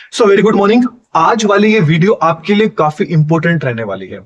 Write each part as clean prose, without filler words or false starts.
So very good morning. आज वाली ये वीडियो आपके लिए काफी इंपॉर्टेंट रहने वाली है।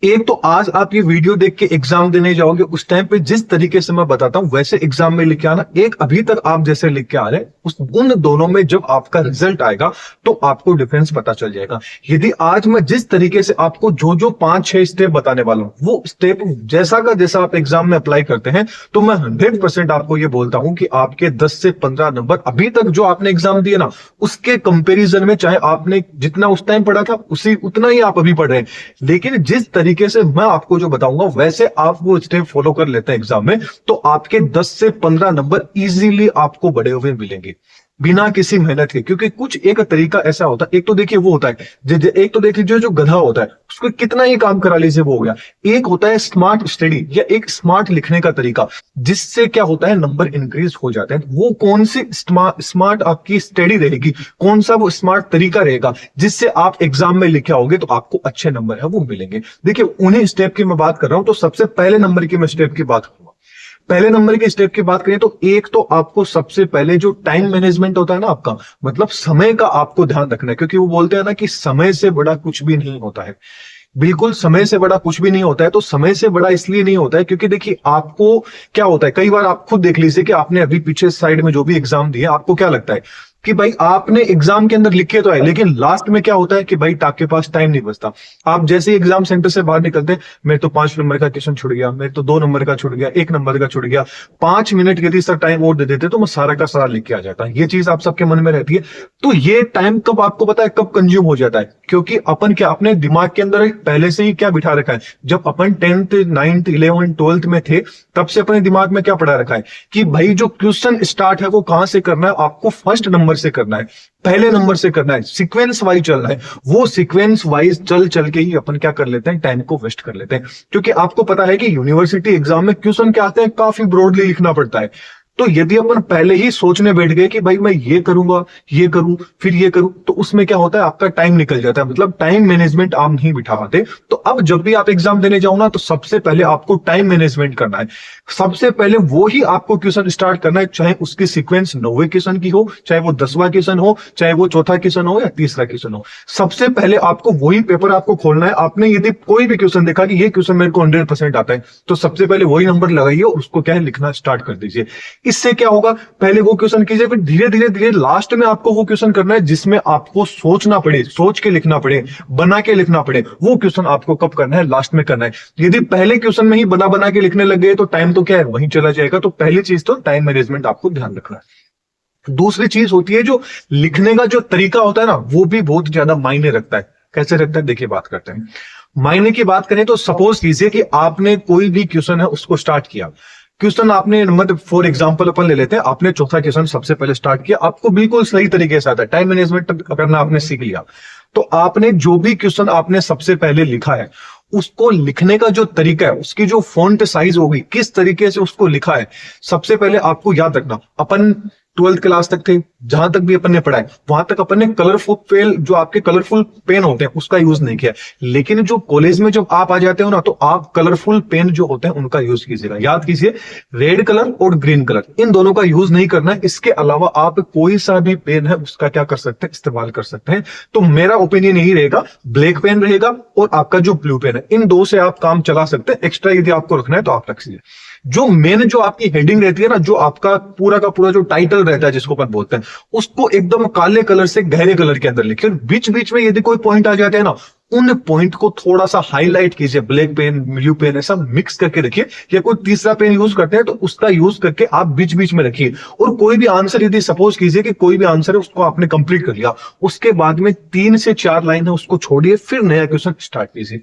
एक तो आज आप ये वीडियो देख के एग्जाम देने जाओगे, उस टाइम पे जिस तरीके से मैं बताता हूं वैसे एग्जाम में लिख के आना। एक अभी तक आप जैसे लिख के आ रहे हैं, उन दोनों में जब आपका रिजल्ट आएगा तो आपको डिफरेंस पता चल जाएगा। यदि आज मैं जिस तरीके से आपको जो जो 5-6 स्टेप बताने वाला हूं, वो स्टेप जैसा का जैसा आप एग्जाम में अप्लाई करते हैं, तो मैं 100% आपको ये बोलता हूं कि आपके 10 से 15 नंबर अभी तक जो आपने एग्जाम दिए ना, उसके कंपेरिजन में, चाहे आपने जितना उस टाइम पढ़ा था उसी उतना ही आप अभी पढ़ रहे हैं, लेकिन जिस तरीके से मैं आपको जो बताऊंगा वैसे आप वो स्टेप फॉलो कर लेते हैं एग्जाम में, तो आपके 10 से 15 नंबर इजीली आपको बड़े हुए मिलेंगे बिना किसी मेहनत के। क्योंकि कुछ एक तरीका ऐसा होता है, एक तो देखिए वो होता है एक तो देख लीजिए जो गधा होता है उसको कितना ही काम करा लीजिए वो हो गया। एक होता है स्मार्ट स्टडी या एक स्मार्ट लिखने का तरीका, जिससे क्या होता है नंबर इंक्रीज हो जाते हैं। वो कौन सी स्मार्ट आपकी स्टडी रहेगी, कौन सा वो स्मार्ट तरीका रहेगा जिससे आप एग्जाम में लिखे आओगे तो आपको अच्छे नंबर है वो मिलेंगे। देखिए उन्हीं स्टेप की मैं बात कर रहा हूं, तो सबसे पहले नंबर की मैं स्टेप की बात करूंगा। पहले नंबर के स्टेप की बात करें तो एक तो आपको सबसे पहले जो टाइम मैनेजमेंट होता है ना आपका, मतलब समय का आपको ध्यान रखना है। क्योंकि वो बोलते हैं ना कि समय से बड़ा कुछ भी नहीं होता है। बिल्कुल समय से बड़ा कुछ भी नहीं होता है। तो समय से बड़ा इसलिए नहीं होता है क्योंकि देखिए आपको क्या होता है, कई बार आप खुद देख लीजिए कि आपने अभी पीछे साइड में जो भी एग्जाम दिए, आपको क्या लगता है कि भाई आपने एग्जाम के अंदर लिखे तो है, लेकिन लास्ट में क्या होता है कि भाई आपके पास टाइम नहीं बचता। आप जैसे एग्जाम सेंटर से बाहर निकलते हैं, मेरे तो 5 नंबर का क्वेश्चन छूट गया, मेरे तो 2 नंबर का छूट गया, 1 नंबर का छूट गया, 5 मिनट यदि सर टाइम और दे देते तो मैं सारा का सारा लिख के आ जाता। ये चीज आप सबके मन में रहती है। तो ये टाइम कब आपको पता है कब कंज्यूम हो जाता है, क्योंकि अपन क्या अपने दिमाग के अंदर पहले से ही क्या बिठा रखा है। जब अपन 10th 9th 11th 12th में थे, तब से अपने दिमाग में क्या पढ़ा रखा है कि भाई जो क्वेश्चन स्टार्ट है वो कहां से करना है, आपको फर्स्ट नंबर से करना है, पहले नंबर से करना है, सीक्वेंस वाइज चलना है। वो सीक्वेंस वाइज चल चल के ही अपन क्या कर लेते हैं, टाइम को वेस्ट कर लेते हैं। क्योंकि आपको पता है कि यूनिवर्सिटी एग्जाम में क्वेश्चन क्या आते हैं, काफी ब्रॉडली लिखना पड़ता है। तो यदि अपन पहले ही सोचने बैठ गए कि भाई मैं ये करूंगा, ये करूं, फिर ये करूं, तो उसमें क्या होता है आपका टाइम निकल जाता है, मतलब टाइम मैनेजमेंट आप नहीं बिठा पाते। तो अब जब भी आप एग्जाम देने जाओ ना, तो सबसे पहले आपको टाइम मैनेजमेंट करना है। सबसे पहले वो ही आपको क्वेश्चन स्टार्ट करना है, चाहे उसकी सीक्वेंस 9वें क्वेश्चन की हो, चाहे वो 10वां क्वेश्चन हो, चाहे वो चौथा क्वेश्चन हो या तीसरा क्वेश्चन हो। सबसे पहले आपको वही पेपर आपको खोलना है। आपने यदि कोई भी क्वेश्चन देखा कि ये क्वेश्चन मेरे को 100% आता है, तो सबसे पहले वही नंबर लगाइए और उसको क्या है लिखना स्टार्ट कर दीजिए। इससे क्या होगा, पहले वो क्वेश्चन कीजिए, फिर धीरे धीरे धीरे लास्ट में आपको वो क्वेश्चन करना है जिसमें आपको सोचना पड़े, सोच के लिखना पड़े, बना के लिखना पड़े। वो क्वेश्चन आपको कब करना है, लास्ट में करना है। यदि पहले क्वेश्चन में ही बना बना के लिखने लग गए तो टाइम तो क्या है वहीं चला जाएगा। तो पहली चीज तो टाइम मैनेजमेंट आपको ध्यान रखना है। दूसरी चीज होती है जो लिखने का जो तरीका होता है ना, वो भी बहुत ज्यादा मायने रखता है। कैसे रखता है देखिए, बात करते हैं। मायने की बात करें तो सपोज कीजिए कि आपने कोई भी क्वेश्चन है उसको स्टार्ट किया। क्वेश्चन आपने मतलब फॉर एग्जांपल अपन ले लेते हैं, आपने चौथा क्वेश्चन सबसे पहले स्टार्ट किया, आपको बिल्कुल सही तरीके से आता है, टाइम मैनेजमेंट करना आपने सीख लिया। तो आपने जो भी क्वेश्चन आपने सबसे पहले लिखा है, उसको लिखने का जो तरीका है, उसकी जो फॉन्ट साइज होगी, किस तरीके से उसको लिखा है, सबसे पहले आपको याद रखना। अपन 12th क्लास तक थे, जहां तक भी अपन ने पढ़ा है वहां तक अपन ने कलरफुल पेन, जो आपके कलरफुल पेन होते हैं उसका यूज नहीं किया। लेकिन जो कॉलेज में जब आप आ जाते हो ना, तो आप कलरफुल पेन जो होते हैं उनका यूज कीजिएगा। याद कीजिए, रेड कलर और ग्रीन कलर, इन दोनों का यूज नहीं करना है। इसके अलावा आप कोई सा भी पेन है उसका क्या कर सकते हैं, इस्तेमाल कर सकते हैं। तो मेरा ओपिनियन यही रहेगा, ब्लैक पेन रहेगा और आपका जो ब्लू पेन है, इन दो से आप काम चला सकते हैं। एक्स्ट्रा यदि आपको रखना है तो आप रख लीजिए। जो मेन जो आपकी हेडिंग रहती है ना, जो आपका पूरा का पूरा जो टाइटल रहता है जिसको अपन बोलते हैं, उसको एकदम काले कलर से गहरे कलर के अंदर लिखिए। बीच बीच में यदि कोई पॉइंट आ जाते हैं ना, उन पॉइंट को थोड़ा सा हाईलाइट कीजिए, ब्लैक पेन ब्लू पेन ऐसा मिक्स करके रखिए। या कोई तीसरा पेन यूज करते हैं तो उसका यूज करके आप बीच बीच में रखिए। और कोई भी आंसर, यदि सपोज कीजिए कि कोई भी आंसर है उसको आपने कंप्लीट कर लिया, उसके बाद में 3 से 4 लाइन है उसको छोड़िए, फिर नया क्वेश्चन स्टार्ट कीजिए।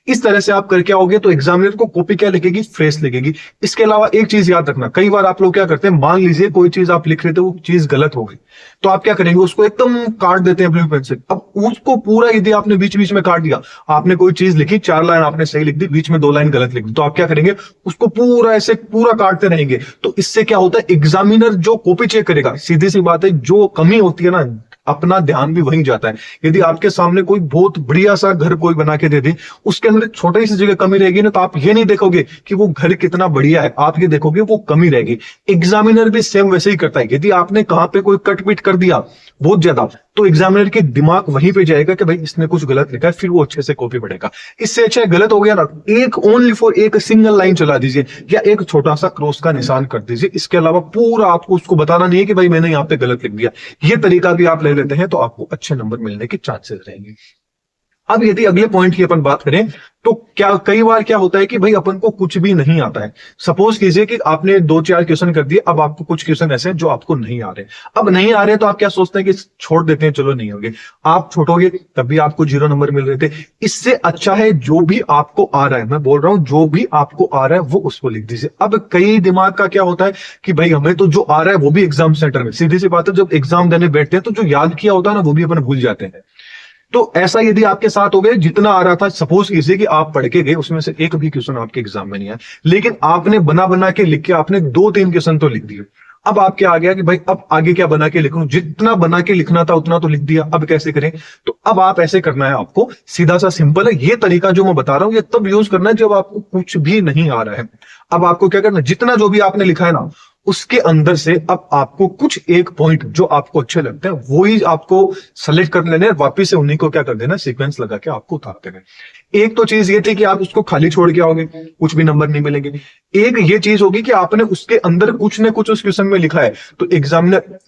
इस तरह से आप करके आओगे तो एग्जामिनर को कॉपी क्या लिखेगी, फ्रेश लिखेगी। इसके अलावा एक चीज याद रखना, कई बार आप लोग क्या करते हैं, मान लीजिए कोई चीज आप लिख रहे थे, वो चीज गलत हो गई, तो आप क्या करेंगे, उसको एकदम काट देते हैं ब्लू पेन से। अब उसको पूरा यदि आपने बीच बीच में काट दिया, आपने कोई चीज लिखी, 4 लाइन आपने सही लिख दी, बीच में 2 लाइन गलत लिख दी, तो आप क्या करेंगे, उसको पूरा ऐसे पूरा काटते रहेंगे। तो इससे क्या होता है, एग्जामिनर जो कॉपी चेक करेगा, सीधी सी बात है, जो कमी होती है ना, अपना ध्यान भी वहीं जाता है। यदि आपके सामने कोई बहुत बढ़िया सा घर कोई बना के दे दे, उसके अंदर छोटी सी जगह कमी रहेगी ना, तो आप ये नहीं देखोगे कि वो घर कितना बढ़िया है, आप ये देखोगे वो कमी रहेगी। एग्जामिनर भी सेम वैसे ही करता है। यदि आपने कहां पे कोई कट पिट कर दिया बहुत ज्यादा, तो एग्जामिनर के दिमाग वहीं पे जाएगा कि भाई इसने कुछ गलत लिखा है, फिर वो अच्छे से कॉपी पढ़ेगा। इससे अच्छा गलत हो गया ना, एक ओनली फॉर एक सिंगल लाइन चला दीजिए या एक छोटा सा क्रॉस का निशान कर दीजिए। इसके अलावा पूरा आपको उसको बताना नहीं है कि भाई मैंने यहाँ पे गलत लिख दिया। ये तरीका भी आप ले लेते हैं तो आपको अच्छे नंबर मिलने के चांसेस रहेंगे। अब यदि अगले पॉइंट की अपन बात करें तो क्या कई बार क्या होता है कि भाई अपन को कुछ भी नहीं आता है। सपोज कीजिए कि आपने 2-4 क्वेश्चन कर दिए, अब आपको कुछ क्वेश्चन ऐसे हैं जो आपको नहीं आ रहे। अब नहीं आ रहे तो आप क्या सोचते हैं कि छोड़ देते हैं, चलो नहीं होंगे। आप छोड़ोगे तब भी आपको 0 नंबर मिल रहे थे। इससे अच्छा है जो भी आपको आ रहा है, मैं बोल रहा हूं जो भी आपको आ रहा है वो उसको लिख दीजिए। अब कई दिमाग का क्या होता है कि भाई हमें तो जो आ रहा है वो भी एग्जाम सेंटर में, सीधी सी बात है, जब एग्जाम देने बैठते हैं तो जो याद किया होता है ना वो भी अपन भूल जाते हैं। तो ऐसा यदि आपके साथ हो गया, जितना आ रहा था, सपोज कीजिए कि आप पढ़ के गए उसमें से एक भी क्वेश्चन आपके एग्जाम में नहीं आया, लेकिन आपने बना बना के लिख के आपने 2-3 क्वेश्चन तो लिख दिए। अब आप क्या आ गया कि भाई अब आगे क्या बना के लिखूं, जितना बना के लिखना था उतना तो लिख दिया, अब कैसे करें। तो अब आप ऐसे करना है, आपको सीधा सा सिंपल है। ये तरीका जो मैं बता रहा हूं ये तब यूज करना है जब आपको कुछ भी नहीं आ रहा है। अब आपको क्या करना है, जितना जो भी आपने लिखा है ना उसके अंदर से अब आपको कुछ एक पॉइंट जो आपको अच्छे लगते हैं वो ही आपको सेलेक्ट कर लेने, वापिस से उन्हीं को क्या कर देना, सीक्वेंस लगा के आपको उतार देना। एक तो चीज ये थी कि आप उसको खाली छोड़ के आओगे, कुछ भी नंबर नहीं मिलेंगे। एक ये चीज होगी कि आपने उसके अंदर कुछ न कुछ उस क्वेश्चन में लिखा है, तो एग्जामिनर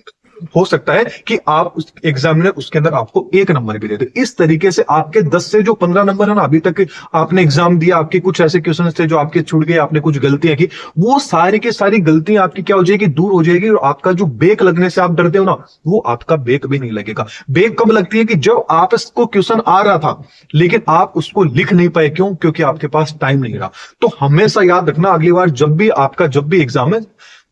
हो सकता है कि आप उस एग्जामिनर उसके अंदर आपको 1 नंबर भी दे दे। इस तरीके से आपके 10 से जो 15 नंबर है ना, अभी तक आपने एग्जाम दिया, आपके कुछ ऐसे क्वेश्चन थे जो आपके छूट गए, आपने कुछ गलतियां की, वो सारी की सारी गलतियां आपकी क्या हो जाएगी, दूर हो जाएगी। और आपका जो बेक लगने से आप डरते हो ना, वो आपका बेक भी नहीं लगेगा। बेक कब लगती है कि जब आपको क्वेश्चन आ रहा था लेकिन आप उसको लिख नहीं पाए। क्यों? क्योंकि आपके पास टाइम नहीं रहा। तो हमेशा याद रखना, अगली बार जब भी एग्जाम है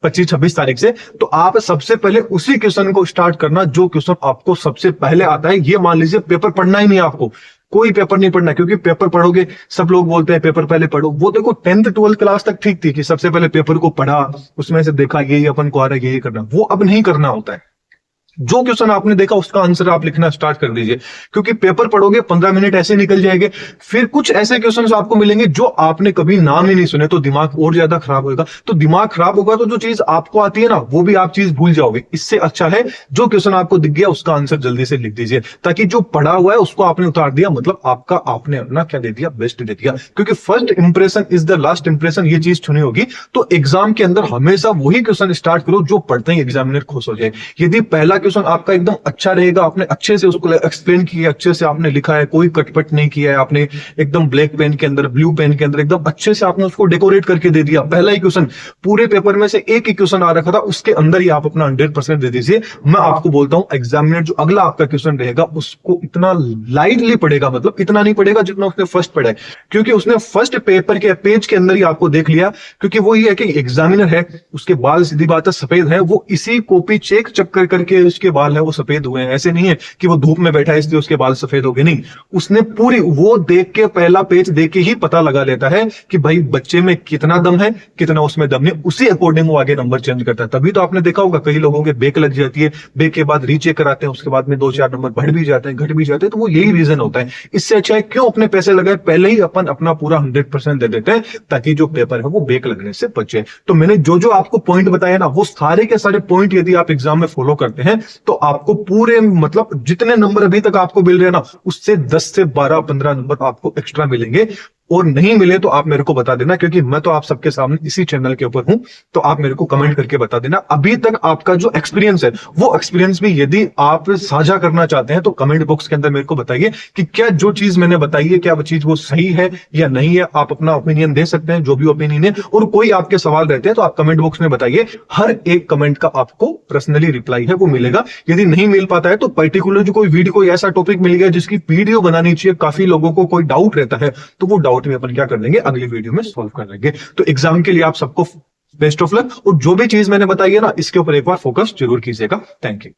25-26 तारीख से, तो आप सबसे पहले उसी क्वेश्चन को स्टार्ट करना जो क्वेश्चन आपको सबसे पहले आता है। ये मान लीजिए पेपर पढ़ना ही नहीं है आपको, कोई पेपर नहीं पढ़ना, क्योंकि पेपर पढ़ोगे, सब लोग बोलते हैं पेपर पहले पढ़ो। वो देखो 10th 12th क्लास तक ठीक थी कि सबसे पहले पेपर को पढ़ा, उसमें से देखा ये अपन को आ रहा है, ये करना। वो अब नहीं करना होता है। जो क्वेश्चन आपने देखा उसका आंसर आप लिखना स्टार्ट कर दीजिए, क्योंकि पेपर पढ़ोगे 15 मिनट ऐसे निकल जाएंगे, फिर कुछ ऐसे क्वेश्चंस आपको मिलेंगे जो आपने कभी नाम ही नहीं सुने, तो दिमाग और ज्यादा खराब होगा। तो दिमाग खराब होगा तो जो चीज आपको आती है ना वो भी आप चीज भूल जाओगे। इससे अच्छा है जो क्वेश्चन आपको दिख गया उसका आंसर जल्दी से लिख दीजिए, ताकि जो पढ़ा हुआ है उसको आपने उतार दिया, मतलब आपने अपना क्या दे दिया, बेस्ट दे दिया। क्योंकि first impression is the last impression, ये चीज सुनी होगी। तो एग्जाम के अंदर हमेशा वही क्वेश्चन स्टार्ट करो जो पढ़ते ही एग्जामिनर खुश हो जाए। यदि पहला क्वेश्चन आपका एकदम अच्छा रहेगा, आपने अच्छे से उसको एक्सप्लेन किया, अच्छे से आपने लिखा है, कोई कटपट नहीं किया है, आपने एकदम ब्लैक पेन के अंदर, ब्लू पेन के अंदर एकदम अच्छे से आपने उसको डेकोरेट करके दे दिया। पहला ही क्वेश्चन, पूरे पेपर में से एक ही क्वेश्चन आ रखा था, उसके अंदर ही आप अपना 100% दे दीजिए। मैं आपको बोलता हूं एग्जामिनर जो अगला आपका क्वेश्चन रहेगा उसको इतना लाइटली पढ़ेगा, मतलब इतना नहीं पढ़ेगा जितना उसने फर्स्ट पढ़ा है, क्योंकि उसने फर्स्ट पेपर के पेज के अंदर ही आपको देख लिया। क्योंकि वो ये है कि एग्जामिनर है, उसके बाल सीधी बात है सफेद है, वो इसी कॉपी चेक चक्कर करके उसके बाल है वो सफेद हुए हैं। ऐसे नहीं है कि वो धूप में बैठा है इसलिए उसके बाल सफेद हो गए, नहीं। उसने पूरी वो देख के, पहला पेज देख के ही पता लगा लेता है कि भाई बच्चे में कितना दम है, कितना उसमें दम नहीं, उसी अकॉर्डिंग वो आगे नंबर चेंज करता है। तभी तो आपने देखा होगा कई लोगों के बेक लग जाती है, बेक के बाद रीचेक कराते हैं, उसके बाद में 2-4 नंबर बढ़ भी जाते हैं, घट भी जाते हैं। तो वो यही रीजन होता है। इससे अच्छा है क्यों अपने पैसे लगाए, पहले ही अपन अपना पूरा 100% दे देते हैं, ताकि जो पेपर है वो बेक लगने से बचे। तो मैंने जो जो आपको पॉइंट बताया ना, वो सारे के सारे पॉइंट यदि आप एग्जाम में फॉलो करते हैं तो आपको पूरे, मतलब जितने नंबर अभी तक आपको मिल रहे हैं ना, उससे 10 से 12-15 नंबर आपको एक्स्ट्रा मिलेंगे। और नहीं मिले तो आप मेरे को बता देना, क्योंकि मैं तो आप सबके सामने इसी चैनल के ऊपर हूं। तो आप मेरे को कमेंट करके बता देना अभी तक आपका जो एक्सपीरियंस है, वो एक्सपीरियंस भी यदि आप साझा करना चाहते हैं तो कमेंट बॉक्स के अंदर मेरे को बताइए कि क्या जो चीज मैंने बताई है, क्या वो चीज वो सही है या नहीं है। आप अपना ओपिनियन दे सकते हैं, जो भी ओपिनियन है। और कोई आपके सवाल रहते हैं तो आप कमेंट बॉक्स में बताइए, हर एक कमेंट का आपको पर्सनली रिप्लाई है वो मिलेगा। यदि नहीं मिल पाता है तो पर्टिकुलर जो कोई वीडियो, कोई ऐसा टॉपिक मिल गया जिसकी वीडियो बनानी चाहिए, काफी लोगों को कोई डाउट रहता है, तो वो डाउट में अपन क्या कर देंगे, अगली वीडियो में सॉल्व कर लेंगे। तो एग्जाम के लिए आप सबको बेस्ट ऑफ लक। और जो भी चीज मैंने बताई है ना, इसके ऊपर एक बार फोकस जरूर कीजिएगा। Thank you.